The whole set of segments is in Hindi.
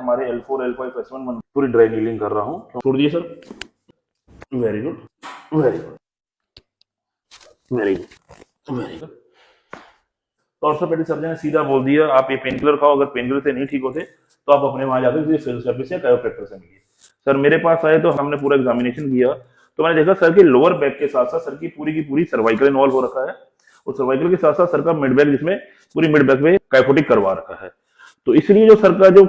हमारे L4 L5 S1 पूरी ड्राई नीलिंग कर रहा हूँ। छोड़ दिए sir. Very good, very good, very good, very good. तो ऑर्थोपेडिक सर्जन ने सीधा बोल दिया आप ये पेन किलर खाओ, अगर पेन किलर से नहीं ठीक होते तो आप अपने वहां जाकर फिजियोथेरेपिस्ट या कायोप्रैक्टर से मिलिए। सर मेरे पास आए तो हमने पूरा एग्जामिनेशन किया, तो मैंने देखा सर के लोअर बैक के साथ साथ सर की पूरी सर्वाइकल इन्वॉल्व हो रखा है, और सर्वाइकल के साथ साथ सर का मिड बैक, जिसमें पूरी मिड बैक में काइफोटिक करवा रखा है। तो इसलिए जो सर का जो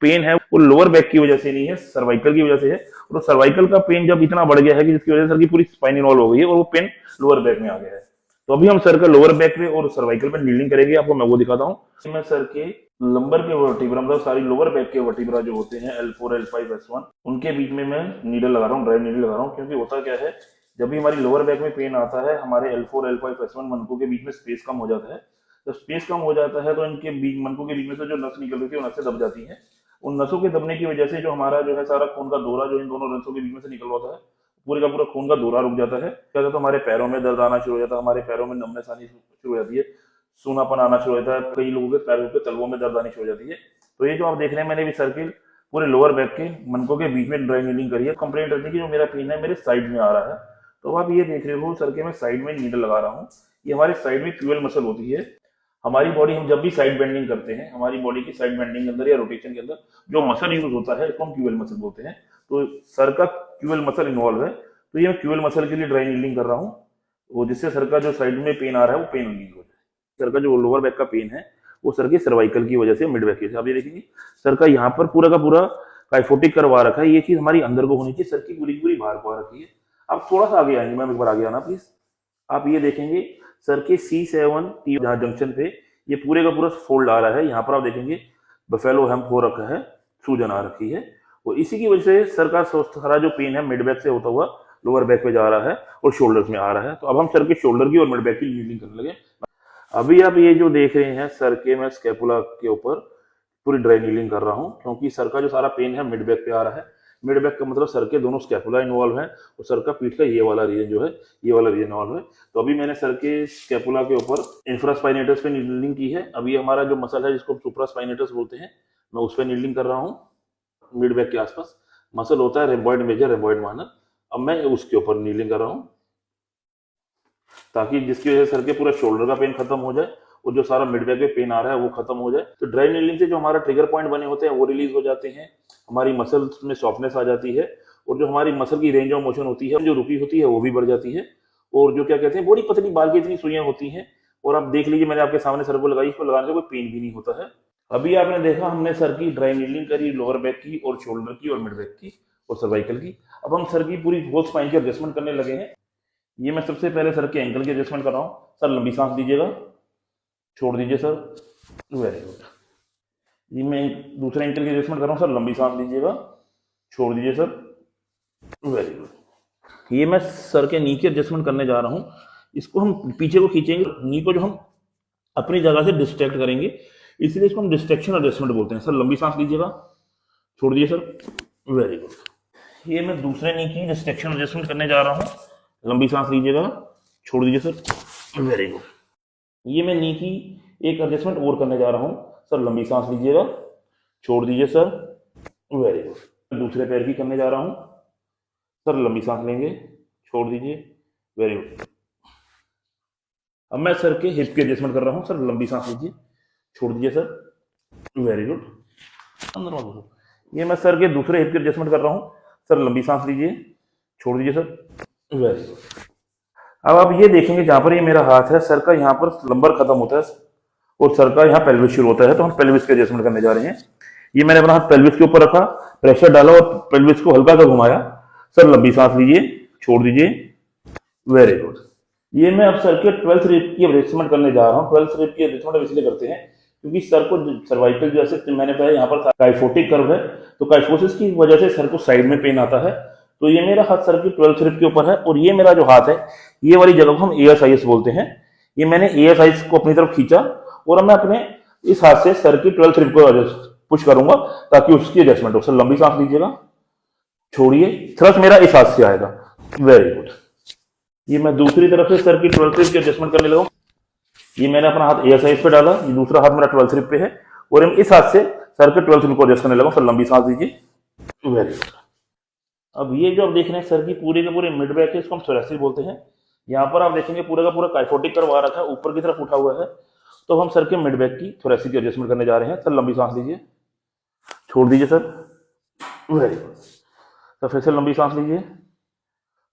पेन है वो लोअर बैक की वजह से नहीं है, सर्वाइकल की वजह से है। और सर्वाइकल का पेन जब इतना बढ़ गया है कि जिसकी वजह से सर की पूरी स्पाइन इन्वॉल्व हो गई है और वो पेन लोअर बैक में आ गया है। तो अभी हम सर का लोअर बैक पे और सर्वाइकल पे नीलिंग करेंगे, आपको मैं वो दिखाता हूँ। मैं सर के लंबर के वर्टिब्रा, मतलब सारी लोअर बैक के वर्टिब्रा जो होते हैं L4 L5 S1, उनके बीच में मैं नीडल लगा रहा हूँ, ड्राई नीडल लगा रहा हूँ। क्योंकि होता क्या है, जब भी हमारी लोअर बैक में पेन आता है, हमारे L4 L5 S1 मनकों के बीच में स्पेस कम हो जाता है। जब स्पेस कम हो जाता है तो इनके बीच मनकों के बीच में से जो नस निकल रही थी वो नसें दब जाती है। उन नसों के दबने की वजह से जो हमारा जो है सारा खून का दौरा जो इन दोनों नसों के बीच में से निकल होता है, पूरे का पूरा खून का दौरा रुक जाता है। क्या होता है, तो हमारे पैरों में दर्द आना शुरू हो जाता है, हमारे पैरों में नमनेस आनी शुरू हो जाती है, सूनापन आना शुरू हो जाता है, कई लोगों के पैरों के तलवों में दर्द आनी शुरू हो जाती है। तो ये जो आप देख रहे हैं, मैंने भी सर्किल पूरे लोअर बैक के मनकों के बीच में ड्राई नीलिंग करी है। कंप्लेंट रहती है कि जो मेरा पेन है मेरे साइड में आ रहा है, तो आप ये देख रहे हो सर के मैं साइड में नीडल लगा रहा हूँ। ये हमारे साइड में क्यूएल मसल होती है। हमारी बॉडी, हम जब भी साइड बेंडिंग करते हैं, हमारी बॉडी की साइड बेंडिंग के अंदर या रोटेशन के अंदर जो मसल यूज होता है उसको हम क्यूएल मसल बोलते हैं। तो सर का क्यूएल मसल इन्वॉल्व है, तो ये मैं क्यूएल मसल के लिए ड्राई नीलिंग कर रहा हूँ, वो जिससे सर का जो साइड में पेन आ रहा है वो पेन रिलीज हो जाए। सर का जो लोअर बैक का पेन है वो सर के सर्वाइकल की वजह से, मिड बैक की वजह से। आप ये देखेंगे सर का यहाँ पर पूरा का पूरा काइफोटिक करवा रखा है। ये चीज हमारी अंदर को होनी चाहिए, सर की पूरी बाहर को आ रखी है। आप थोड़ा सा आगे आएंगे, मैम एक बार आगे आना प्लीज। आप ये देखेंगे सर के C7 T जहाँ जंक्शन पे ये पूरे का पूरा फोल्ड आ रहा है। यहाँ पर आप देखेंगे बफेलो हेम्प हो रखा है, सूजन आ रखी है, और इसी की वजह से सर का सारा जो पेन है मिड बैक से होता हुआ लोअर बैक पे जा रहा है और शोल्डर्स में आ रहा है। तो अब हम सर के शोल्डर की और मिड बैक की नीलिंग करने लगे। अभी आप ये जो देख रहे हैं सर के, मैं स्कैपुला के ऊपर पूरी ड्राई नीलिंग कर रहा हूँ, क्योंकि सर का जो सारा पेन है मिड बैक पे आ रहा है। मिड बैक का मतलब सर के दोनों स्कैपुला इन्वॉल्व है, और सर का पीठ का ये वाला रीजन जो है, ये वाला रीजन इन्वॉल्व है। तो अभी मैंने सर के स्कैपुला के ऊपर इंफ्रास्पाइनेटस पे नीलिंग की है। अभी हमारा जो मसल है जिसको सुप्रास्पाइनेटस बोलते हैं, मैं उस पर नीलिंग कर रहा हूँ। मिड बैक के आसपास मसल होता है रेम्बॉइड मेजर, रेम्बॉइड माइनर, अब मैं उसके ऊपर नीलिंग कर रहा हूँ, ताकि जिसकी वजह से सर के पूरा शोल्डर का पेन खत्म हो जाए और जो सारा मिड बैक में पेन आ रहा है वो खत्म हो जाए। तो ड्राई नीलिंग से जो हमारा ट्रिगर पॉइंट बने होते हैं वो रिलीज हो जाते हैं, हमारी मसल्स में सॉफ्टनेस आ जाती है, और जो हमारी मसल की रेंज ऑफ मोशन होती है, जो रुकी होती है वो भी बढ़ जाती है। और जो क्या कहते हैं, बड़ी पतली बाल की इतनी सुइयां होती हैं, और आप देख लीजिए मैंने आपके सामने सर को लगाई, इसको लगाने से कोई पेन भी नहीं होता है। अभी आपने देखा हमने सर की ड्राई नीलिंग करी, लोअर बैक की और शोल्डर की और मिड बैक की और सर्वाइकल की। अब हम सर की पूरी होल स्पाइन की एडजस्टमेंट करने लगे हैं। ये मैं सबसे पहले सर के एंकल की एडजस्टमेंट कर रहा हूँ। सर लंबी सांस लीजिएगा, छोड़ दीजिए सर, वेरी गुड। ये मैं दूसरे एंकल की एडजस्टमेंट कर रहा हूँ। सर लंबी सांस लीजिएगा, छोड़ दीजिए सर, वेरी गुड। ये मैं सर के नी की एडजस्टमेंट करने जा रहा हूँ। इसको हम पीछे को खींचेंगे, नी को जो हम अपनी जगह से डिस्ट्रैक्ट करेंगे, इसलिए इसको हम डिस्ट्रैक्शन एडजस्टमेंट बोलते हैं। सर लंबी सांस लीजिएगा, छोड़ दीजिए सर, वेरी गुड। ये मैं दूसरे नी की डिस्ट्रैक्शन एडजस्टमेंट करने जा रहा हूँ। लंबी सांस लीजिएगा, छोड़ दीजिए सर, वेरी गुड। ये मैं नी की एक एडजस्टमेंट और करने जा रहा हूँ। सर लंबी सांस लीजिएगा, छोड़ दीजिए सर, वेरी गुड। दूसरे पैर की करने जा रहा हूँ। सर लंबी सांस लेंगे, छोड़ दीजिए, वेरी गुड। अब मैं सर के हिप की एडजस्टमेंट कर रहा हूँ। सर लंबी सांस लीजिए, छोड़ दीजिए सर, वेरी गुड। अंदर ये मैं सर के दूसरे हिप की एडजस्टमेंट कर रहा हूँ। सर लंबी सांस लीजिए, छोड़ दीजिए सर, वेरी गुड। अब आप ये देखेंगे जहां पर ये मेरा हाथ है, सर का यहाँ पर लंबर खत्म होता है और सर का यहाँ पेल्विस शुरू होता है, तो हम पेल्विस के एडजस्टमेंट करने जा रहे हैं। ये मैंने अपना हाथ पेल्विस के ऊपर रखा, प्रेशर डाला और पेल्विस को हल्का सा घुमाया। सर लंबी सांस लीजिए, छोड़ दीजिए, वेरी गुड। ये मैं अब सर के 12th रिब की एडजस्टमेंट करने जा रहा हूँ। 12th रिब की एडजस्टमेंट इसलिए करते हैं क्योंकि सर को सर्वाइकल जैसे मैंने कहा यहाँ पर काइफोटिक कर्व है, तो काइफोसिस की वजह से सर को साइड में पेन आता है। तो ये मेरा हाथ सर की 12th रिब के ऊपर है, और ये मेरा जो हाथ है, ये वाली जगह को हम ASIS बोलते हैं। ये मैंने ASIS को अपनी तरफ खींचा और अब मैं अपने इस हाथ से सर की 12th रिब को पुश करूंगा ताकि उसकी एडजस्टमेंट हो। सर लंबी सांस लीजिएगा, छोड़िए, थ्रस्ट मेरा इस हाथ से आएगा, वेरी गुड। ये मैं दूसरी तरफ से सर की 12th रिब की एडजस्टमेंट करने लगा। ये मैंने अपना हाथ ASIS पे डाला, ये दूसरा हाथ मेरा 12th रिब पे है, और हम इस हाथ से सर के 12th को एडजस्ट करने लगा। सर लंबी सांस लीजिए, वेरी गुड। अब ये जो आप देख रहे हैं सर की पूरे के पूरे मिड बैक है, इसको हम थोरेसिक बोलते हैं। यहाँ पर आप देखेंगे पूरा का पूरा काइफोटिक करवा रखा है, ऊपर की तरफ उठा हुआ है। तो हम सर के मिड बैक की थोरेसिक की एडजस्टमेंट करने जा रहे हैं। सर लंबी सांस लीजिए, छोड़ दीजिए सर, वेरी गुड। सर फिर से लंबी सांस लीजिए,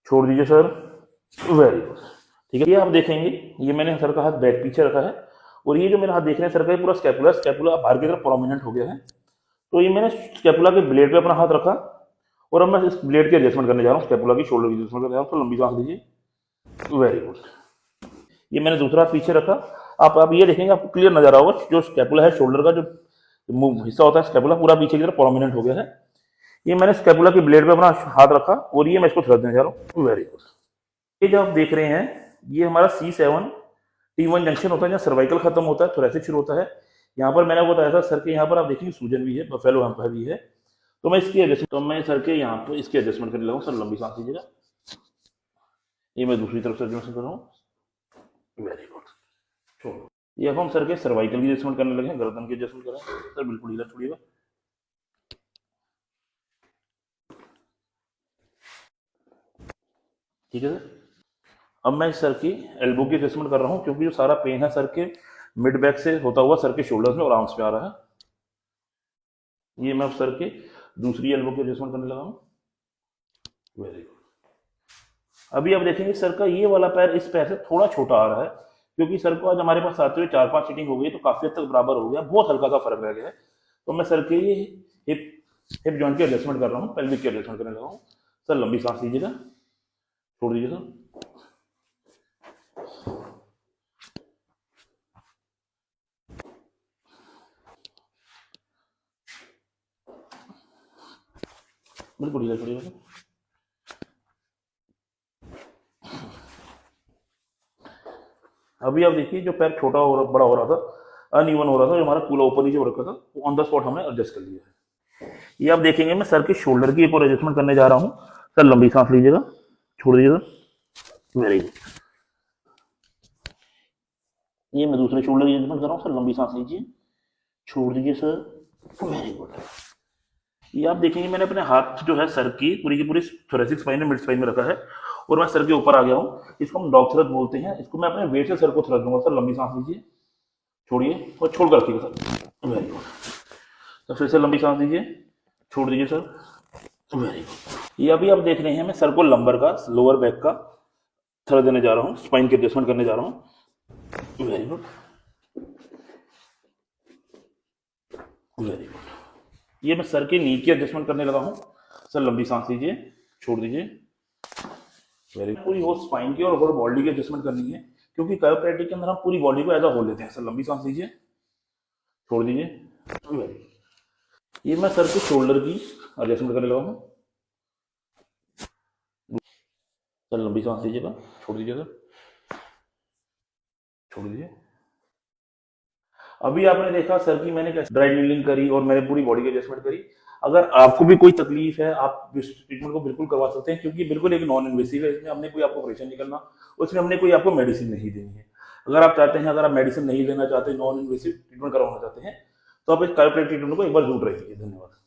छोड़ दीजिए सर, वेरी गुड। ठीक है, ये आप देखेंगे ये मैंने सर का हाथ बैक पीछे रखा है, और ये जो मेरा हाथ देख रहे हैं सर का पूरा स्कैपुला, स्कैपुला बाहर की तरफ प्रोमिनेंट हो गया है। तो ये मैंने स्कैपुला के ब्लेड पे अपना हाथ रखा, और अब मैं इस ब्लेड की एडजस्टमेंट करने जा रहा हूँ, स्कैपुला की शोल्डर की एडजस्टमेंट करने जा रहा हूँ। तो लंबी सांस लीजिए, वेरी गुड। ये मैंने दूसरा हाथ पीछे रखा। आप ये देखेंगे आपको क्लियर नजर होगा, जो स्कैपुला है शोल्डर का जो हिस्सा होता है स्कैपुला पूरा पीछे की तरफ प्रोमिनेंट हो गया है। ये मैंने स्कैपुला की ब्लेड पे अपना हाथ रखा, और ये मैं इसको थ्रस्ट देने जा रहा हूँ, वेरी गुड। ये जो आप देख रहे हैं ये हमारा C7 T1 जंक्शन होता है, जहाँ सर्वाइकल खत्म होता है, थोरेसिक शुरू होता है। यहाँ पर मैंने बताया था सर के यहाँ पर आप देखेंगे सूजन भी है, बफेलो हम्प भी है। तो मैं इसकी एडजस्टमेंट, तो मैं सर के यहाँ पर इसकी एडजस्टमेंट करने लगा हूँ। सर लंबी सांस लीजिएगा, ये मैं दूसरी तरफ से एडजस्टमेंट कर रहा हूँ, वेरी गुड। छोड़ो। ये अब हम सर के सर्वाइकल की एडजस्टमेंट करने लगे हैं, गर्दन की एडजस्टमेंट करें। सर बिल्कुल ढीला छोड़िएगा, ठीक है सर। अब मैं सर की एल्बो की एडजस्टमेंट कर रहा हूँ, क्योंकि जो सारा पेन है सर के मिड बैक से होता हुआ सर के शोल्डर्स में और आर्म्स में आ रहा है। ये मैं अब सर के दूसरी एल्बो की एडजस्टमेंट करने लगा हूँ, वेरी गुड। अभी आप देखेंगे सर का ये वाला पैर इस पैर से थोड़ा छोटा आ रहा है, क्योंकि सर को आज हमारे पास आते हुए 4-5 सीटिंग हो गई, तो काफी हद तक बराबर हो गया, बहुत हल्का सा फर्क रह गया है। तो मैं सर के ये हिप हिप जॉइंट की एडजस्टमेंट कर रहा हूँ, पेल्विक की एडजस्टमेंट करने लगा हूँ। सर लंबी सांस लीजिएगा, छोड़ दीजिए सर, बिल्कुल ढीला छोड़िएगा सर। अभी आप देखिए जो पैर छोटा हो रहा, बड़ा हो रहा था, अनइवन हो रहा था, जो हमारा पूरा ऊपर नीचे हो रखा था, वो ऑन द स्पॉट हमने एडजस्ट कर लिया है। ये आप देखेंगे मैं सर के शोल्डर की एक और एडजस्टमेंट करने जा रहा हूँ। सर लंबी सांस लीजिएगा, छोड़ दीजिएगा, वेरी गुड। ये मैं दूसरे शोल्डर की एडजस्टमेंट कर रहा हूँ। सर लंबी सांस लीजिए, छोड़ दीजिए सर, वेरी गुड। ये आप देखेंगे मैंने अपने हाथ जो है सर की पूरी थोरेसिक स्पाइन में, मिड स्पाइन में रखा है, और मैं सर के ऊपर आ गया हूँ। इसको हम डॉग थ्रस्ट बोलते हैं। इसको मैं अपने वेट से सर को थ्रस्ट दूंगा। सर लंबी सांस लीजिए, छोड़िए और छोड़ कर रखिएगा सर, वेरी गुड। तो फिर से लंबी सांस लीजिए, छोड़ दीजिए सर, वेरी गुड। ये अभी आप देख रहे हैं मैं सर को लंबर का, लोअर बैक का थ्रस्ट देने जा रहा हूँ, स्पाइन की एडजस्टमेंट करने जा रहा हूँ, वेरी गुड, वेरी गुड। ये मैं सर के नी की एडजस्टमेंट करने लगा हूँ। सर लंबी सांस लीजिए, छोड़ दीजिए, वेरी गुड। पूरी होल स्पाइन की और होल बॉडी की एडजस्टमेंट करनी है, क्योंकि कायोप्रैक्टिक के अंदर हम पूरी बॉडी को एज अ होल लेते हैं। सर लंबी सांस लीजिए, छोड़ दीजिए, वेरी गुड। ये मैं सर के शोल्डर की एडजस्टमेंट करने लगा हूँ। सर लंबी सांस लीजिएगा, छोड़ दीजिए सर, छोड़ दीजिए। अभी आपने देखा सर की मैंने ड्राई नीडलिंग करी और मैंने पूरी बॉडी की एडजस्टमेंट करी। अगर आपको भी कोई तकलीफ है, आप इस ट्रीटमेंट को बिल्कुल करवा सकते हैं, क्योंकि बिल्कुल एक नॉन इन्वेसिव है। इसमें हमने कोई आपको ऑपरेशन नहीं करना, उसमें हमने कोई आपको मेडिसिन नहीं देनी है। अगर आप चाहते हैं, अगर आप मेडिसिन नहीं लेना चाहते, नॉन इन्वेसिव ट्रीटमेंट करवाना चाहते हैं, तो आप इस कायोप्रैक्टिक ट्रीटमेंट को एक बार जरूर ट्राई कीजिए। धन्यवाद।